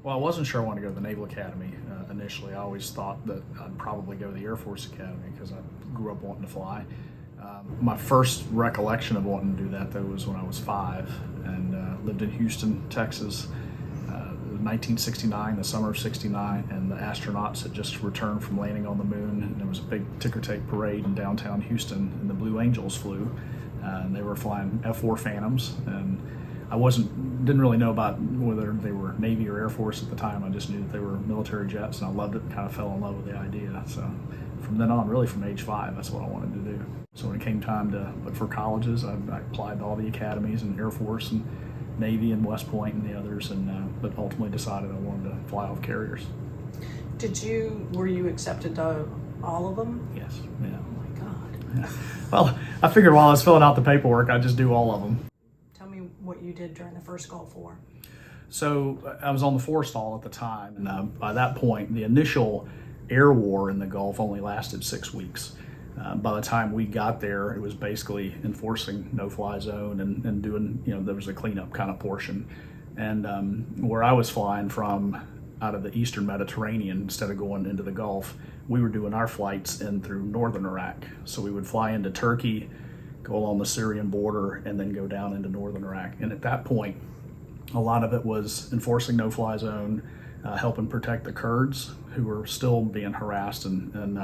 Well, I wasn't sure I wanted to go to the Naval Academy initially. I always thought that I'd probably go to the Air Force Academy because I grew up wanting to fly. My first recollection of wanting to do that, though, was when I was 5 and lived in Houston, Texas. It was 1969, the summer of '69, and the astronauts had just returned from landing on the moon. And there was a big ticker tape parade in downtown Houston, and the Blue Angels flew. And they were flying F-4 Phantoms, and I didn't really know about whether they were Navy or Air Force at the time. I just knew that they were military jets, and I loved it and kind of fell in love with the idea. So from then on, really from age 5, that's what I wanted to do. So when it came time to look for colleges, I applied to all the academies and Air Force and Navy and West Point and the others, but ultimately decided I wanted to fly off carriers. Were you accepted to all of them? Yes, yeah. Oh my God. Yeah. Well, I figured while I was filling out the paperwork, I'd just do all of them. Tell me what you did during the first Gulf War. So I was on the forestall at the time, and by that point, the initial air war in the Gulf only lasted 6 weeks. By the time we got there, it was basically enforcing no-fly zone and doing, there was a cleanup kind of portion. And where I was flying from out of the Eastern Mediterranean, instead of going into the Gulf, we were doing our flights in through northern Iraq. So we would fly into Turkey, go along the Syrian border, and then go down into northern Iraq. And at that point, a lot of it was enforcing no-fly zone, helping protect the Kurds, who were still being harassed and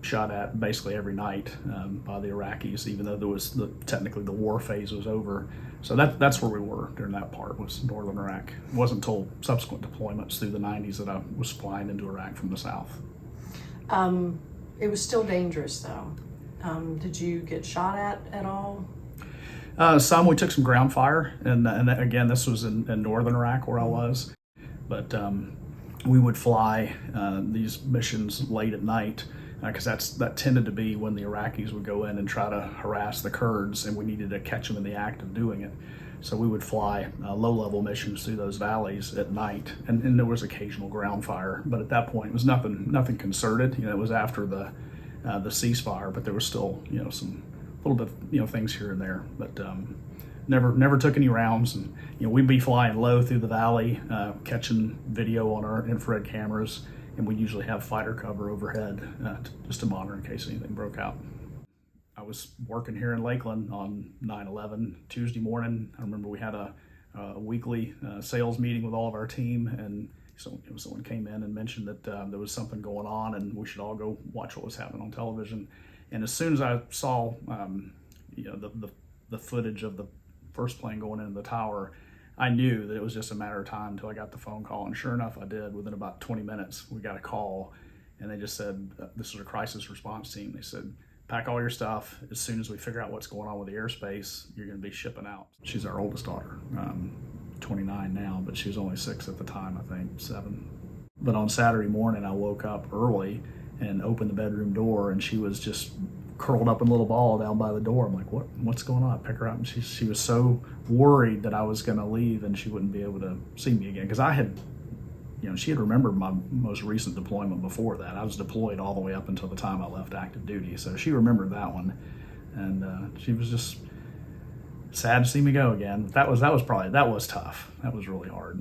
shot at basically every night by the Iraqis, even though there was technically the war phase was over. So that's where we were during that part, was northern Iraq. It wasn't until subsequent deployments through the 90s that I was flying into Iraq from the south. It was still dangerous though. Did you get shot at all? Some. We took some ground fire, and again, this was in northern Iraq where I was. But we would fly these missions late at night because that tended to be when the Iraqis would go in and try to harass the Kurds, and we needed to catch them in the act of doing it. So we would fly low-level missions through those valleys at night, and there was occasional ground fire. But at that point, it was nothing concerted. It was after the ceasefire, but there was still some little bit things here and there, but never took any rounds. And we'd be flying low through the valley, catching video on our infrared cameras, and we usually have fighter cover overhead just to monitor in case anything broke out. I was working here in Lakeland on 9/11 Tuesday morning. I remember we had a weekly sales meeting with all of our team, and someone came in and mentioned that there was something going on and we should all go watch what was happening on television. And as soon as I saw the footage of the first plane going into the tower, I knew that it was just a matter of time until I got the phone call. And sure enough, I did. Within about 20 minutes, we got a call, and they just said, this was a crisis response team. They said, pack all your stuff. As soon as we figure out what's going on with the airspace, you're going to be shipping out. She's our oldest daughter, 29 now, but she was only 6 at the time, I think, 7. But on Saturday morning, I woke up early and opened the bedroom door, and she was just curled up in a little ball down by the door. I'm like, what's going on? I pick her up, and she was so worried that I was going to leave and she wouldn't be able to see me again. Because I had, she had remembered my most recent deployment before that. I was deployed all the way up until the time I left active duty. So she remembered that one. And she was just sad to see me go again. That was tough. That was really hard.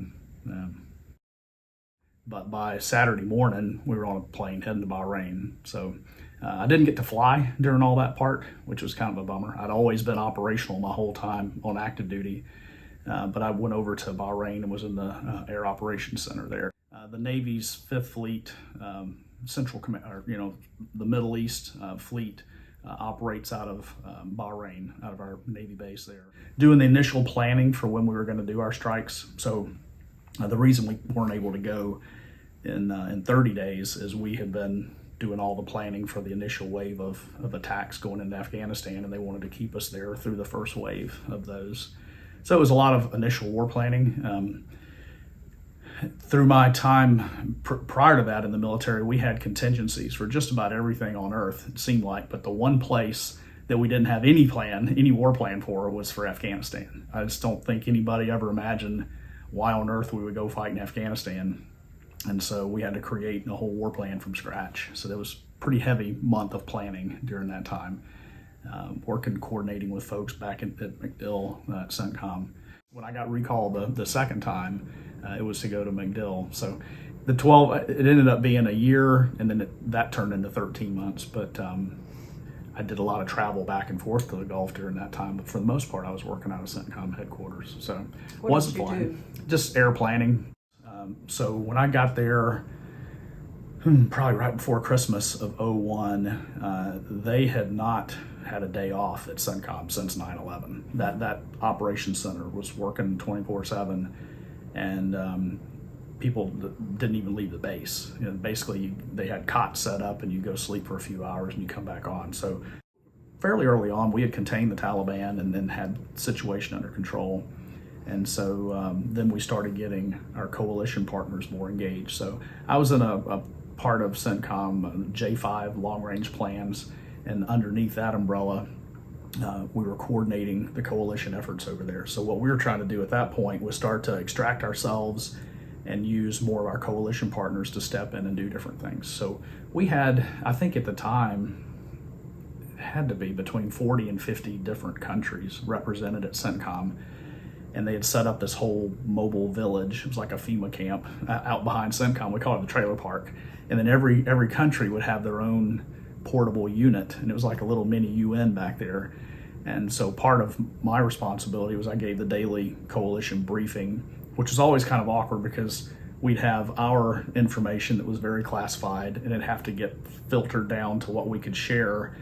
But by Saturday morning, we were on a plane heading to Bahrain. So I didn't get to fly during all that part, which was kind of a bummer. I'd always been operational my whole time on active duty, but I went over to Bahrain and was in the Air Operations Center there. The Navy's 5th Fleet, Central Command, the Middle East Fleet operates out of Bahrain, out of our Navy base there. Doing the initial planning for when we were going to do our strikes. So the reason we weren't able to go in 30 days is we had been doing all the planning for the initial wave of attacks going into Afghanistan, and they wanted to keep us there through the first wave of those. So it was a lot of initial war planning. Through my time prior to that in the military, we had contingencies for just about everything on Earth, it seemed like, but the one place that we didn't have any war plan for was for Afghanistan. I just don't think anybody ever imagined why on earth we would go fight in Afghanistan. And so we had to create a whole war plan from scratch. So there was a pretty heavy month of planning during that time, coordinating with folks back at MacDill at CENTCOM. When I got recalled the second time, It was to go to MacDill. So the 12, it ended up being a year, and then that turned into 13 months. But I did a lot of travel back and forth to the Gulf during that time. But for the most part, I was working out of CENTCOM headquarters. So it wasn't flying, just air planning. So when I got there, probably right before Christmas of '01, they had not had a day off at CENTCOM since 9/11. That operations center was working 24/7, and people didn't even leave the base. Basically, they had cots set up, and you go sleep for a few hours, and you come back on. So fairly early on, we had contained the Taliban and then had the situation under control. And so then we started getting our coalition partners more engaged. So I was in a part of CENTCOM J5 long range plans, and underneath that umbrella, we were coordinating the coalition efforts over there. So what we were trying to do at that point was start to extract ourselves and use more of our coalition partners to step in and do different things. So we had, I think at the time, had to be between 40 and 50 different countries represented at CENTCOM. And they had set up this whole mobile village. It was like a FEMA camp out behind CENTCOM. We call it the trailer park. And then every country would have their own portable unit, and it was like a little mini UN back there. And so part of my responsibility was I gave the daily coalition briefing, which was always kind of awkward because we'd have our information that was very classified, and it'd have to get filtered down to what we could share.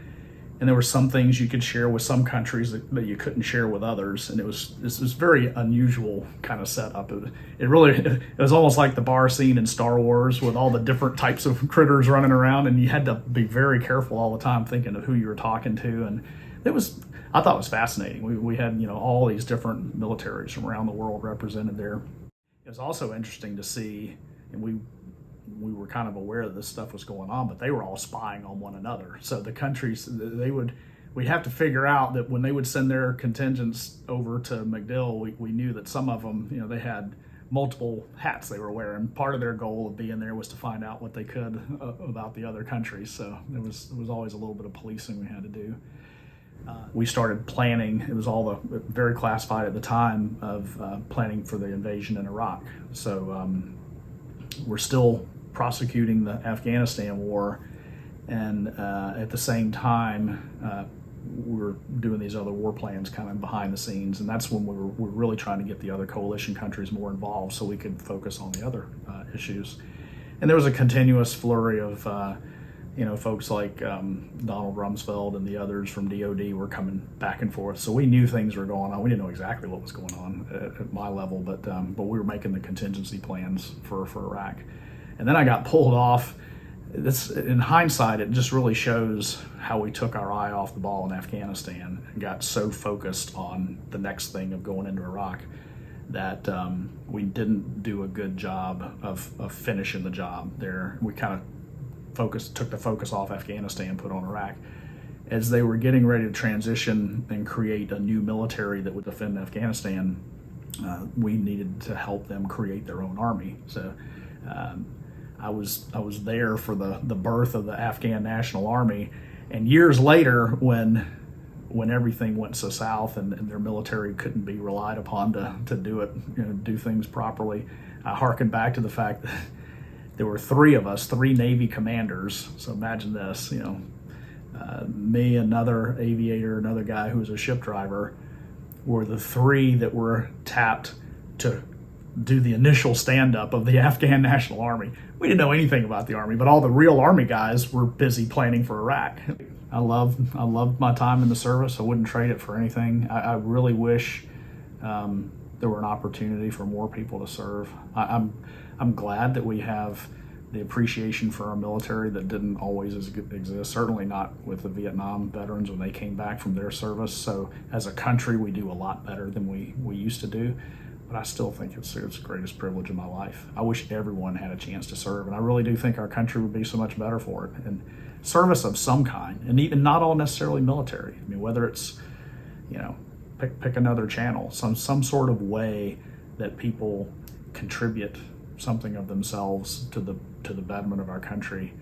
And there were some things you could share with some countries that you couldn't share with others. And this was very unusual kind of setup. It was almost like the bar scene in Star Wars with all the different types of critters running around, and you had to be very careful all the time thinking of who you were talking to. And I thought it was fascinating. We had, all these different militaries from around the world represented there. It was also interesting to see, and we were kind of aware that this stuff was going on, but they were all spying on one another. So the countries, we'd have to figure out that when they would send their contingents over to MacDill, we knew that some of them, they had multiple hats they were wearing. Part of their goal of being there was to find out what they could about the other countries. So it was always a little bit of policing we had to do. We started planning, it was all very classified at the time, of planning for the invasion in Iraq. So we're still prosecuting the Afghanistan war, and at the same time we were doing these other war plans kind of behind the scenes, and that's when we were really trying to get the other coalition countries more involved so we could focus on the other issues. And there was a continuous flurry of folks like Donald Rumsfeld and the others from DOD were coming back and forth, so we knew things were going on. We didn't know exactly what was going on at my level, but we were making the contingency plans for Iraq. And then I got pulled off. In hindsight, it just really shows how we took our eye off the ball in Afghanistan and got so focused on the next thing of going into Iraq that we didn't do a good job of finishing the job there. We kind of took the focus off Afghanistan, put on Iraq. As they were getting ready to transition and create a new military that would defend Afghanistan, we needed to help them create their own army. So I was there for the birth of the Afghan National Army, and years later, when everything went so south and their military couldn't be relied upon to do it, do things properly, I hearkened back to the fact that there were three of us, three Navy commanders. So imagine this, me, another aviator, another guy who was a ship driver, were the three that were tapped to do the initial stand-up of the Afghan National Army. We didn't know anything about the Army, but all the real Army guys were busy planning for Iraq. I loved my time in the service. I wouldn't trade it for anything. I really wish there were an opportunity for more people to serve. I'm glad that we have the appreciation for our military that didn't always exist, certainly not with the Vietnam veterans when they came back from their service. So as a country, we do a lot better than we used to do. But I still think it's the greatest privilege of my life. I wish everyone had a chance to serve, and I really do think our country would be so much better for it. And service of some kind, and even not all necessarily military. I mean, whether it's, pick another channel, some sort of way that people contribute something of themselves to the betterment of our country.